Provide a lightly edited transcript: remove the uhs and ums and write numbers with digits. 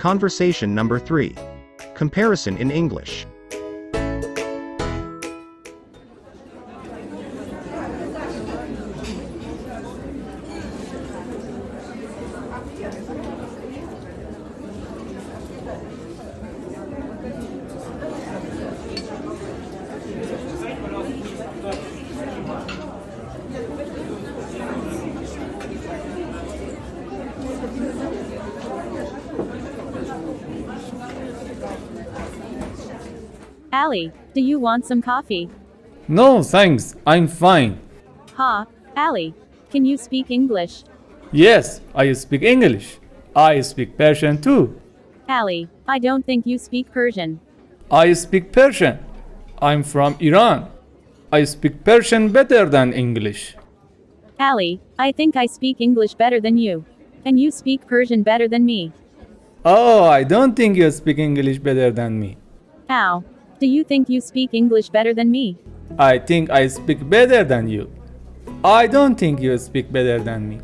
Conversation number 3. Comparison in English. Ali, do you want some coffee? No, thanks. I'm fine. Ha, Ali, can you speak English? Yes, I speak English. I speak Persian too. Ali, I don't think you speak Persian. I speak Persian. I'm from Iran. I speak Persian better than English. Ali, I think I speak English better than you. And you speak Persian better than me. Oh, I don't think you speak English better than me. Ow. Do you think you speak English better than me? I think I speak better than you. I don't think you speak better than me.